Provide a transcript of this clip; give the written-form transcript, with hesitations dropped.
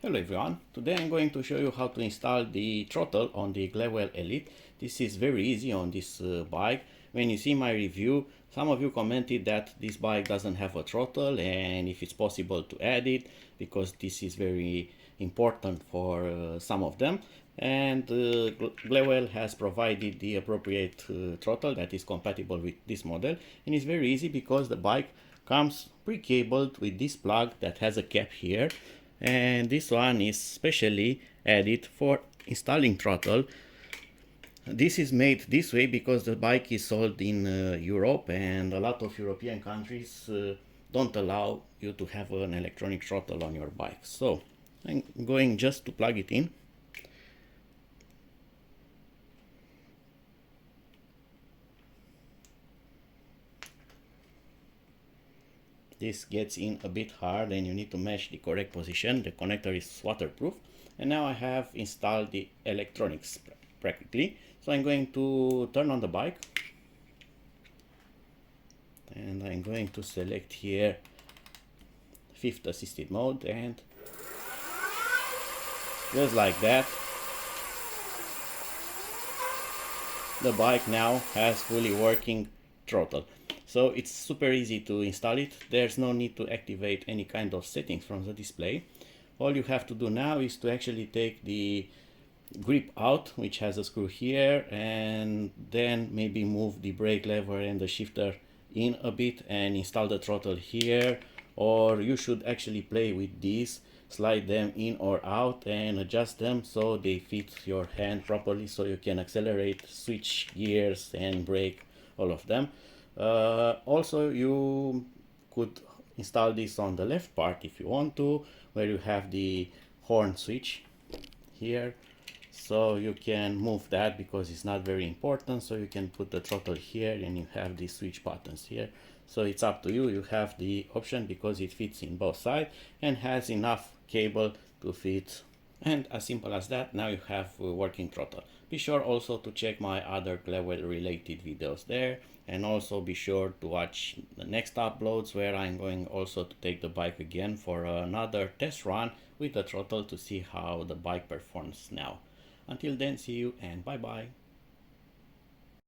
Hello everyone, today I'm going to show you how to install the throttle on the Glewel Elite. This is very easy on this bike. When you see my review, some of you commented that this bike doesn't have a throttle and if it's possible to add it, because this is very important for some of them. And Glewel has provided the appropriate throttle that is compatible with this model, and it's very easy because the bike comes pre-cabled with this plug that has a cap here, and this one is specially added for installing throttle. This is made this way because the bike is sold in Europe, and a lot of European countries don't allow you to have an electronic throttle on your bike. So I'm going just to plug it in. This gets in a bit hard and you need to match the correct position. The connector is waterproof. And now I have installed the electronics practically. So I'm going to turn on the bike. And I'm going to select here fifth assisted mode, and just like that, the bike now has fully working throttle. So it's super easy to install it. There's no need to activate any kind of settings from the display. All you have to do now is to actually take the grip out, which has a screw here, and then maybe move the brake lever and the shifter in a bit and install the throttle here. Or you should actually play with these, slide them in or out and adjust them so they fit your hand properly, so you can accelerate, switch gears and brake, all of them. Also, you could install this on the left part if you want to, where you have the horn switch here. So you can move that because it's not very important. So you can put the throttle here and you have the switch buttons here. So it's up to you. You have the option because it fits in both sides and has enough cable to fit. And as simple as that, now you have a working throttle. Be sure also to check my other Glewel related videos there, and also be sure to watch the next uploads where I'm going also to take the bike again for another test run with the throttle to see how the bike performs now. Until then, see you and bye bye.